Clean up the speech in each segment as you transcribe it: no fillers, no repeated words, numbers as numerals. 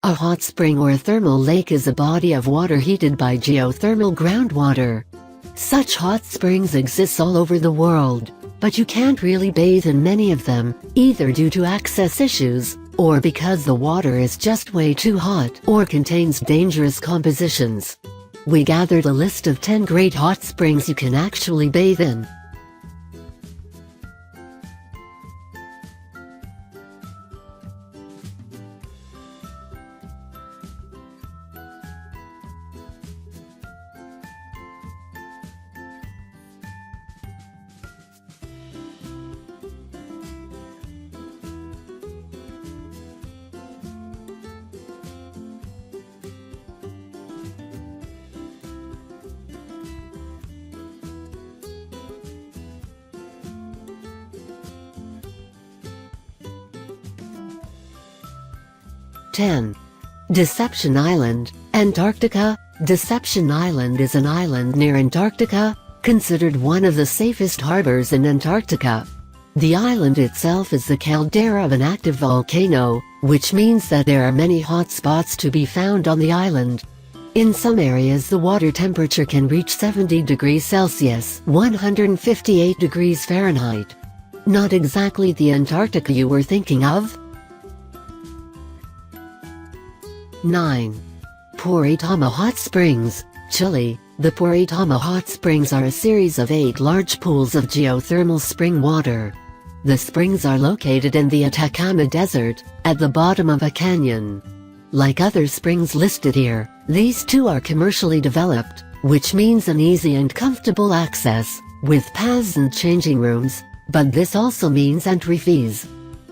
A hot spring or a thermal lake is a body of water heated by geothermal groundwater. Such hot springs exist all over the world, but you can't really bathe in many of them, either due to access issues, or because the water is just way too hot or contains dangerous compositions. We gathered a list of 10 great hot springs you can actually bathe in. Deception Island, Antarctica. Deception Island is an island near Antarctica, considered one of the safest harbors in Antarctica. The island itself is the caldera of an active volcano, which means that there are many hot spots to be found on the island. In some areas the water temperature can reach 70 degrees Celsius, 158 degrees Fahrenheit. Not exactly the Antarctica you were thinking of. 9. Puritama Hot Springs, Chile. The Puritama Hot Springs are a series of 8 large pools of geothermal spring water. The springs are located in the Atacama Desert, at the bottom of a canyon. Like other springs listed here, these too are commercially developed, which means an easy and comfortable access, with paths and changing rooms, but this also means entry fees.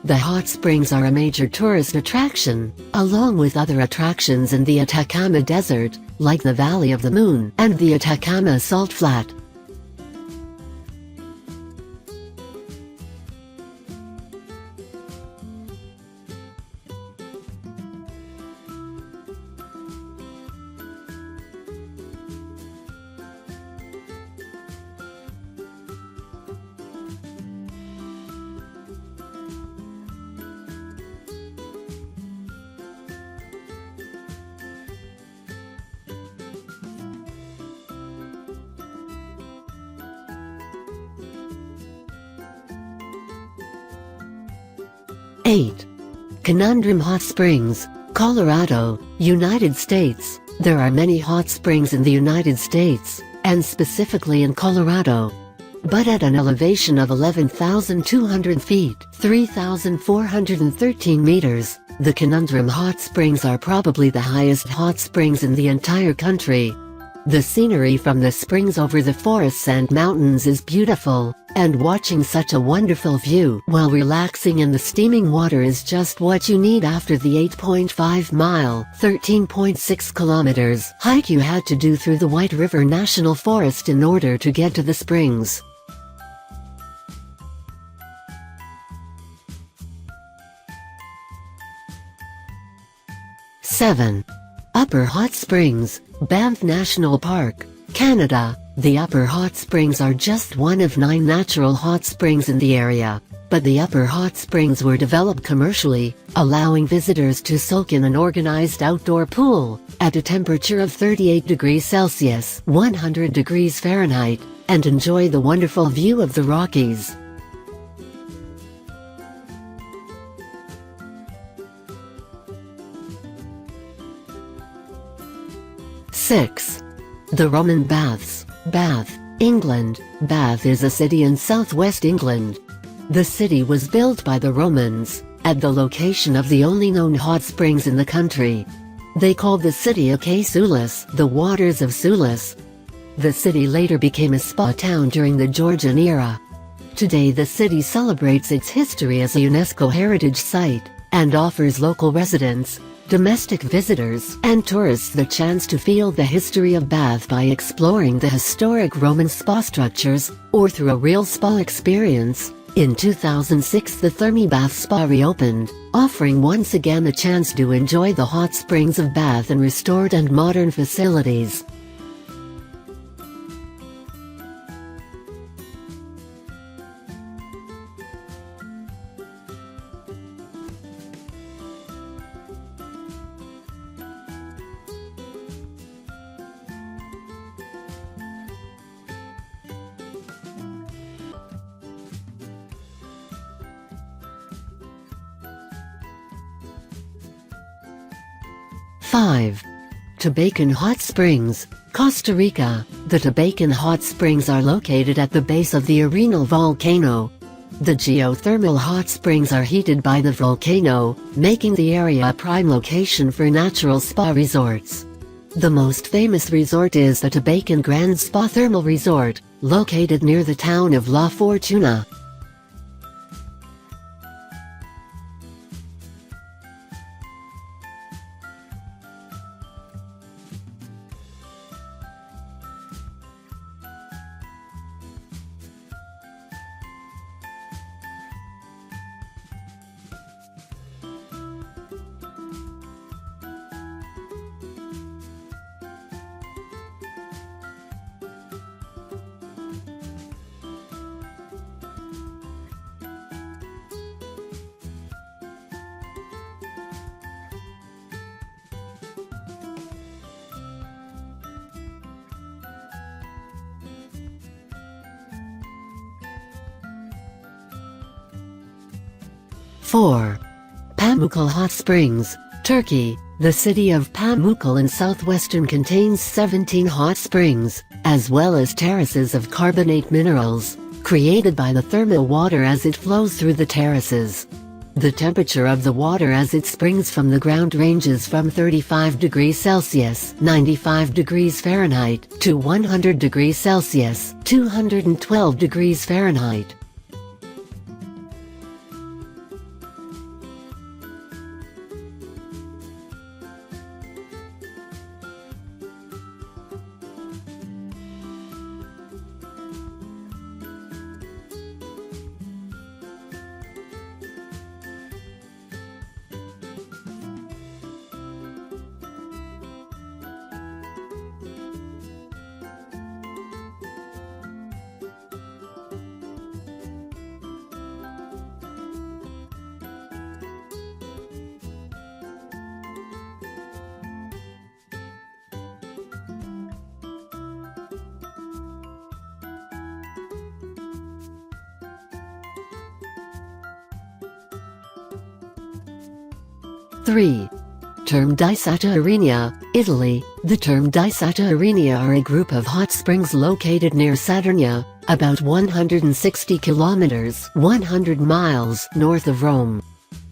The hot springs are a major tourist attraction, along with other attractions in the Atacama Desert, like the Valley of the Moon and the Atacama Salt Flat. Conundrum Hot Springs, Colorado, United States. There are many hot springs in the United States, and specifically in Colorado. But at an elevation of 11,200 feet, 3,413 meters, the Conundrum Hot Springs are probably the highest hot springs in the entire country. The scenery from the springs over the forests and mountains is beautiful, and watching such a wonderful view while relaxing in the steaming water is just what you need after the 8.5-mile (13.6 kilometers) hike you had to do through the White River National Forest in order to get to the springs. 7. Upper Hot Springs, Banff National Park, Canada. The Upper Hot Springs are just one of 9 natural hot springs in the area, but the Upper Hot Springs were developed commercially, allowing visitors to soak in an organized outdoor pool, at a temperature of 38 degrees Celsius, 100 degrees Fahrenheit, and enjoy the wonderful view of the Rockies. The Roman Baths, Bath, England. Bath is a city in southwest England. The city was built by the Romans, at the location of the only known hot springs in the country. They called the city Acae Sulis, the waters of Sulis. The city later became a spa town during the Georgian era. Today the city celebrates its history as a UNESCO heritage site, and offers local residents, domestic visitors, and tourists the chance to feel the history of Bath by exploring the historic Roman spa structures, or through a real spa experience. In 2006 the Terme Bath Spa reopened, offering once again the chance to enjoy the hot springs of Bath in restored and modern facilities. 5. Tabacón Hot Springs, Costa Rica. The Tabacón Hot Springs are located at the base of the Arenal volcano. The geothermal hot springs are heated by the volcano, making the area a prime location for natural spa resorts. The most famous resort is the Tabacón Grand Spa Thermal Resort, located near the town of La Fortuna. Four. Pamukkale Hot Springs, Turkey. The city of Pamukkale in southwestern contains 17 hot springs, as well as terraces of carbonate minerals, created by the thermal water as it flows through the terraces. The temperature of the water as it springs from the ground ranges from 35 degrees Celsius (95 degrees Fahrenheit) to 100 degrees Celsius (212 degrees Fahrenheit). Three. Terme di Saturinia, Italy. The Terme di Saturinia are a group of hot springs located near Saturinia, about 160 kilometers (100 miles) north of Rome.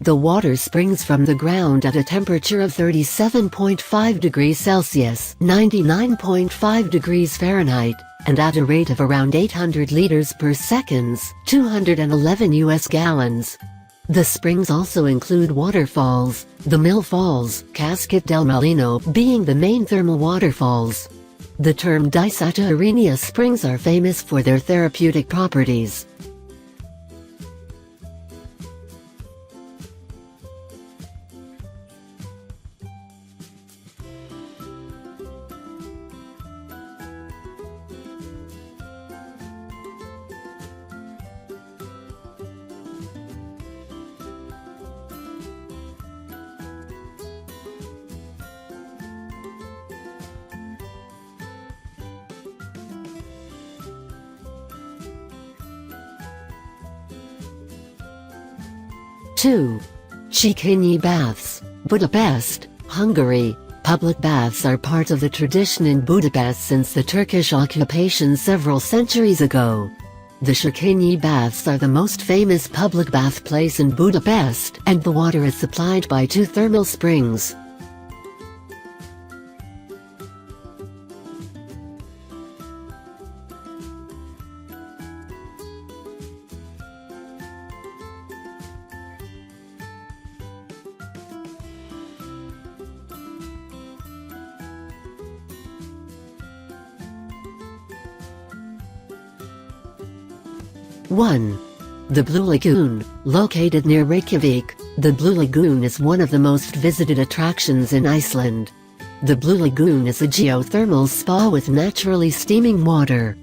The water springs from the ground at a temperature of 37.5 degrees Celsius (99.5 degrees Fahrenheit), and at a rate of around 800 liters per second (211 US gallons). The springs also include waterfalls, the Mill Falls, Cascade del Molino being the main thermal waterfalls. The Terme di Saturinia springs are famous for their therapeutic properties. Two. Szechenyi Baths, Budapest, Hungary. Public baths are part of the tradition in Budapest since the Turkish occupation several centuries ago. The Szechenyi Baths are the most famous public bath place in Budapest, and the water is supplied by two thermal springs. One. The Blue Lagoon, located near Reykjavik. The Blue Lagoon is one of the most visited attractions in Iceland. The Blue Lagoon is a geothermal spa with naturally steaming water,